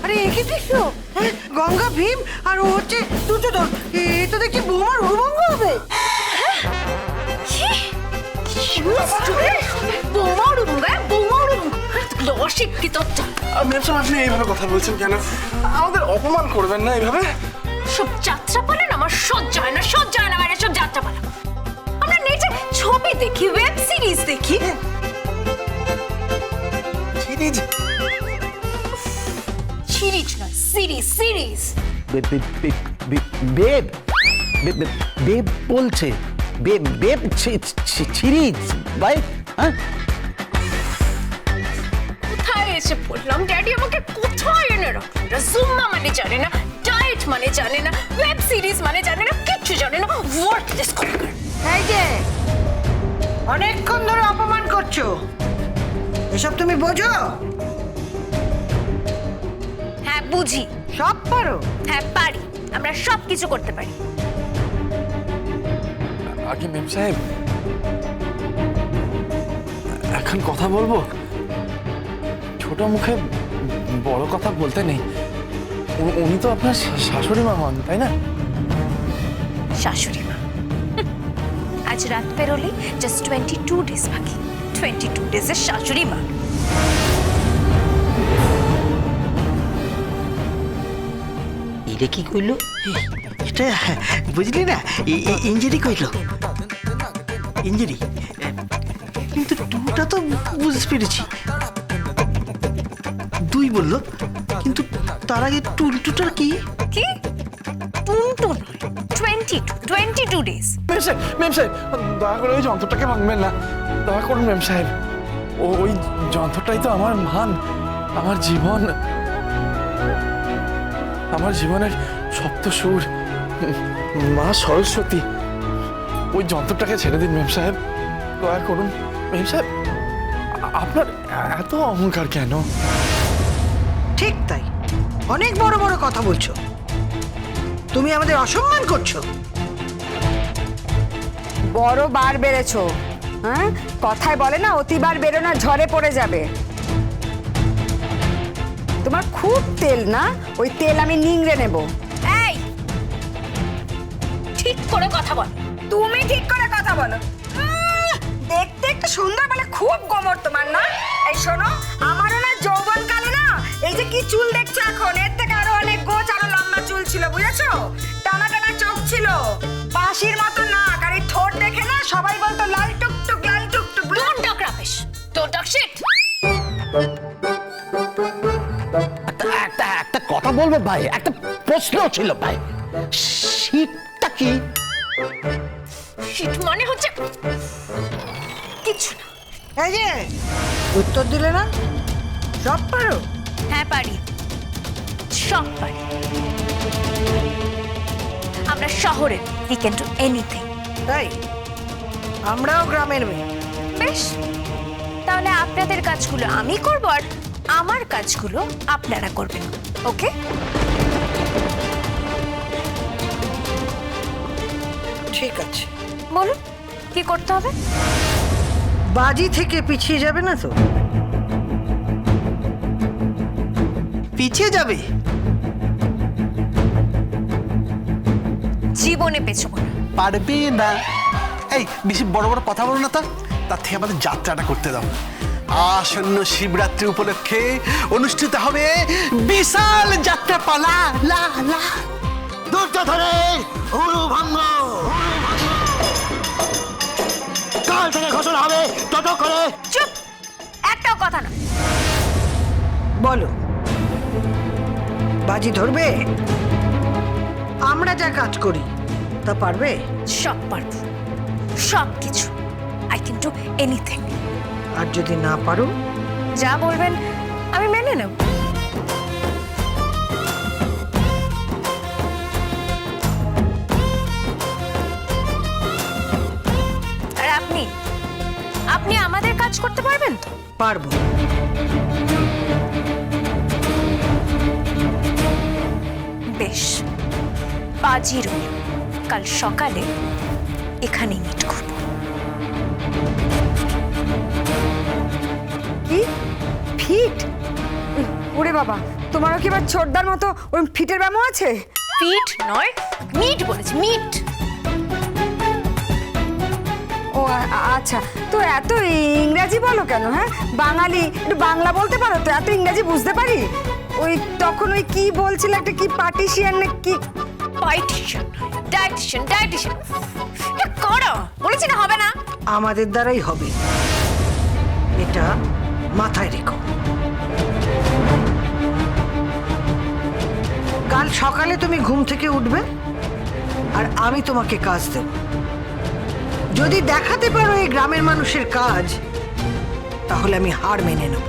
আরে একই দৃশ্য, হ্যাঁ, গঙ্গা ভীম আর ও হচ্ছে দুর্যোধন। এ তো দেখছি বৌমার উড়ভঙ্গ হবে। ম্যাম সাহেব, আপনি এইভাবে কথা বলছেন কেন? আমাদের অপমান করবেন না এইভাবে। সব যাত্রা পালেন আমার সহ্য হয় না, সহ্য হয় না মানে সব যাত্রা পালা। আমরা নেটে ছবি দেখি, ওয়েব সিরিজ দেখি। সিরিজ? সিরিজ নয়, সিরিজ, সিরিজ। বেব বেব বলছে, বেব বেব সিরিজ ভাই। হ্যাঁ, কোথায় এসে পড়লাম? ড্যাডি আমাকে কোথায় এনে রাখলো? জুম্মা মানে জানে না, ডায়েট মানে জানে না, ওয়েব সিরিজ মানে জানে না, কিচ্ছু জানে না। হোয়াট দিস করার? এই যে অনেকক্ষণ ধরে অপমান করছো, এসব তুমি বোঝো? হ্যাঁ বুঝি, সব পারো? হ্যাঁ পারি, আমরা সব কিছু করতে পারি। আগে ম্যাম সাহেব, এখন কথা বলবো? ছোট মুখে বড় কথা বলতে নেই। উনি তো আপনার শাশুড়ি মা হন, তাই না? শাশুড়ি মা? আজ রাত পেরোলে জাস্ট 22 ডেজ বাকি। 22 ডেজের শাশুড়ি মা। এটা কি কইলো? এটা বুঝলি না, ইঞ্জুরি কইলো, ইঞ্জুরি। কিন্তু টুটা তো বুঝতে পেরেছি, দুই বললো, কিন্তু তার আগে টুটার কি? কি? টুনটু নয়, 22 ডেজ। ম্যাম সাহেব, দয়া করে ওই যন্ত্রটাকে ভাঙবেন না, দয়া করুন ম্যাম সাহেব। ওই যন্ত্রটাই তো আমার মান, আমার জীবন, আমার জীবনের সপ্ত সুর, মা সরস্বতী। ওই যন্ত্রটাকে ছেড়ে দিন ম্যাম সাহেব, দয়া করুন। ম্যাম সাহেব, আপনার এত অহংকার কেন? ঠিক তাই, অনেক বড় বড় কথা বলছো, তুমি আমাদের অসম্মান করছো। বড় বার বেড়েছো, হ্যাঁ? কথায় বলে না, অতিবার বেরো না, ঝড়ে পড়ে যাবে। তোমার খুব তেল না, ওই তেল আমি নিংড়ে নেব। এই, ঠিক করে কথা বল। তুমি ঠিক করে কথা বলো। দেখতে একটু সুন্দর, বলে খুব গোমর তোমার না? এই শোনো, আমারও না যৌবনকালে না, এই যে কি চুল দেখছো এখন, এর থেকে আরো অনেক গোছ, আরো লম্বা চুল ছিল, বুঝেছো? টানা টানা চোখ ছিল, বাঁশির মতো নাক, আর এই ঠোঁট দেখে না সবাই বলতো লাল টুকটুক, লাল টুকটুক। Don't talk rubbish, don't talk shit. একটা একটা কথা বলবো ভাই, একটা প্রশ্ন ছিল ভাই, শীতটা কি? শিট মানে হচ্ছে কিছু না। এই যে উত্তর দিলে না, সব পারো? হ্যাঁ পারি, সব পারি। আমরা শহরের, we can do anything। তাই আমরাও গ্রামের মেয়ে। বেশ, তাহলে আপনাদের কাজগুলো আমি করব আর আমার কাজগুলো আপনারা করবেন, ওকে? ঠিক আছে, বলুন কি করতে হবে? বাজি থেকে পিছিয়ে যাবে না তো? পিছিয়ে যাবে? জীবনে পেছবো না। পারবে না। এই বেশি বড় বড় কথা বলো না তো, তার থেকে আমাদের যাত্রাটা করতে দাও। আসন্ন শিবরাত্রি উপলক্ষে অনুষ্ঠিত হবে বিশাল যাত্রা পালা। লা লা দুর্যোধনের উরুভঙ্গ কাল থেকে ঘোষণা হবে, টোটো করে। চুপ, একটাও কথা না। বলো, বাজি ধরবে? আমরা যা কাজ করি তা পারবে? সব পারবো, সব কিছু। I can do anything. আর যদি না পারো? যা বলবেন আমি মেনে নেব। আর আপনি আপনি আমাদের কাজ করতে পারবেন তো? পারবো। বেশ, বাজি রইল, কাল সকালে এখানেই মিট করব। কি ফিট? ওরে বাবা, তোমারও কি এবার ছোটদার মতো ওই ফিটের ব্যামো আছে? ফিট নয়, মিট বলেছি, মিট। ও আচ্ছা, তো এত ইংরাজি বলো কেন? হ্যাঁ, বাঙালি, একটু বাংলা বলতে পারো তো, এত ইংরাজি বুঝতে পারি। ওই তখন ওই কি বলছিল, একটা কি পার্টিশিয়ান না কি? পাইটিশিয়ান, ডায়েটিশিয়ান, ডায়েটিশিয়ান। এটা করো, বলেছি না হবে না। আমাদের দ্বারাই হবে, এটা মাথায় রেখো। কাল সকালে তুমি ঘুম থেকে উঠবে আর আমি তোমাকে কাজ দেব। যদি দেখাতে পারো এই গ্রামের মানুষের কাজ, তাহলে আমি হার মেনে নেব।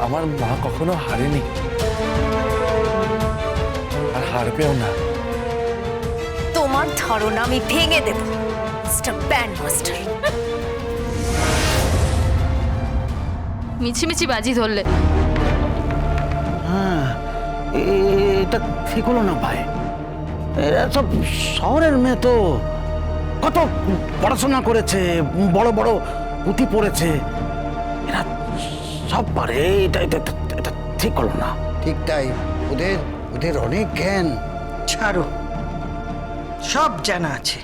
আমার মা কখনো হারেনি, আর হারবেও না। তোমার ধারণা আমি ভেঙে দেব, মিস্টার ব্যান্ড মাস্টার। মিছিমিছি বাজি ধরলে। এটা ঠিক হলো না ভাই। এরা সব শহরের মেয়ে তো, কত পড়াশোনা করেছে, বড় বড় পুঁথি পড়েছে, এরা সব পারে। এটা এটা এটা ঠিক হলো না। ঠিক তাই, ওদের ওদের অনেক জ্ঞান। ছাড়ো, সব জানা আছে।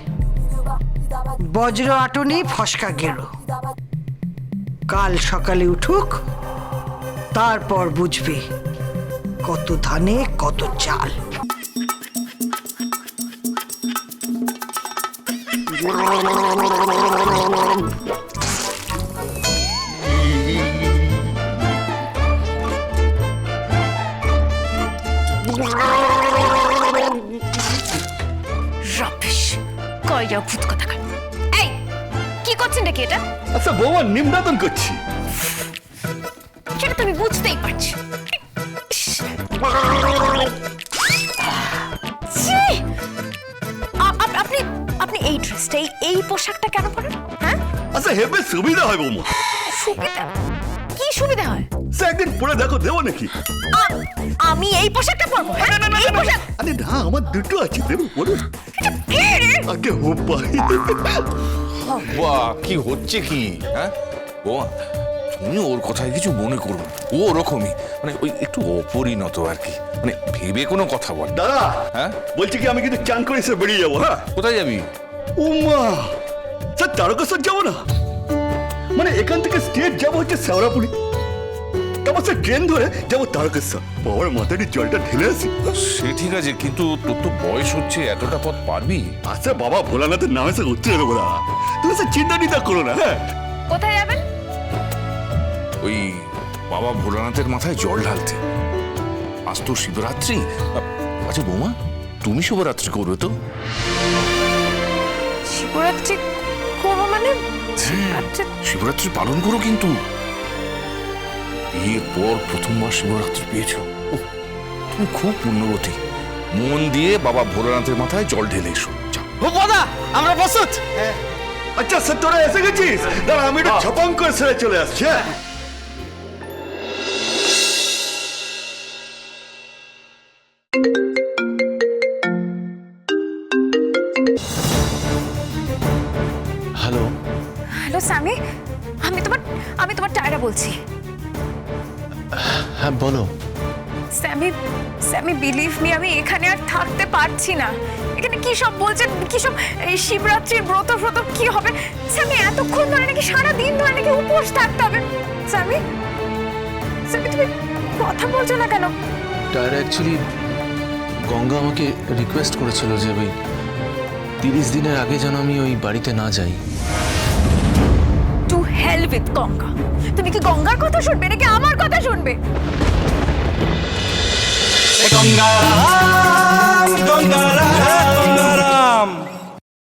বজ্র আটনি ফসকা গেরো। কাল সকালে উঠুক, তারপর বুঝবে কত ধানে কত চাল। রাবিশ, কয়রা ভূত কথা কান। এই, কি করছেন নাকি এটা? আচ্ছা বৌমা, নিমন্ত্রণ করছি। সেটা তুমি বুঝতেই পারছি। ছি! আপনি আপনি এই ড্রেসটা, এই পোশাকটা কেন পরেন? হ্যাঁ, আচ্ছা হেবে সুবিধা হয় বৌমা। সুবিধা? কি সুবিধা হয়? সে একদিন পরে দেখো, দেবো নাকি? আমি এই পোশাকটা পরবো? হ্যাঁ, এই পোশাক? আরে না, আমার দুটো আছে, দেবো বলো। এটা কে রে? আগে হো পাই। বাহ, কি হচ্ছে কি? হ্যাঁ বোমা, তুমি ওর কথায় কিছু মনে করো। ও ওরকমই, মানে ওই একটু অপরিণত আর কি, মানে ভেবে কোনো কথা বল। দাদা, হ্যাঁ বলছি কি, আমি কিন্তু চান করে এসে বেরিয়ে যাবো। হ্যাঁ, কোথায় যাবি? উমা স্যার, তারকেশ্বর যাবো না, মানে এখান থেকে স্টেট যাবো হচ্ছে শেওড়াপুরি, তারপর সে ট্রেন ধরে যাবো তারকেশ্বর। বাবার মাথায় জলটা ঢেলে আসি। সে ঠিক আছে, কিন্তু তোর তো বয়স হচ্ছে, এতটা পথ পারবি? আচ্ছা বাবা ভোলানাথের নামে সে উঠতে দেবো না, তুমি সে চিন্তা নিতা করো না। হ্যাঁ, কোথায় যাবেন? ওই বাবা ভোলানাথের মাথায় জল ঢালতে। আজ তো শিবরাত্রি। আচ্ছা বৌমা, তুমি শিবরাত্রি করবে তো? শিবরাত্রি করবো মানে? আচ্ছা, শিবরাত্রি পালন করো কিন্তু। বিয়ের পর প্রথমবার শিবরাত্রি পেয়েছো। ওহ, তুমি খুব পুণ্যবতী। মন দিয়ে বাবা ভোলানাথের মাথায় জল ঢেলে এসো। যাও। ও দাদা, আমরা প্রস্তুত। আচ্ছা স্যার, তোরা এসে গেছিস? দাঁড়া, আমি একটু ছপাং করে সেরে চলে আসছি। হ্যাঁ, হ্যালো। হ্যালো স্যামি, আমি তোমার টায়রা বলছি। হ্যাঁ বলো। স্যামি বিলিভ মি, আমি এখানে আর থাকতে পারছি না। এখানে কি সব বলছেন, কি সব এই শিবরাত্রির ব্রত কি হবে? স্যামি, এতক্ষণ ধরে নাকি, সারা দিন ধরে নাকি উপোস থাকতে হবে? স্যামি, তুমি কথা বলছো না কেন? টায়রা অ্যাকচুয়ালি গঙ্গা আমাকে রিকোয়েস্ট করেছিল যে ওই 30 দিনের আগে যেন আমি ওই বাড়িতে না যাই। To hell with Ganga. তুমি কি গঙ্গার কথা শুনবে নাকি আমার কথা শুনবে? গঙ্গা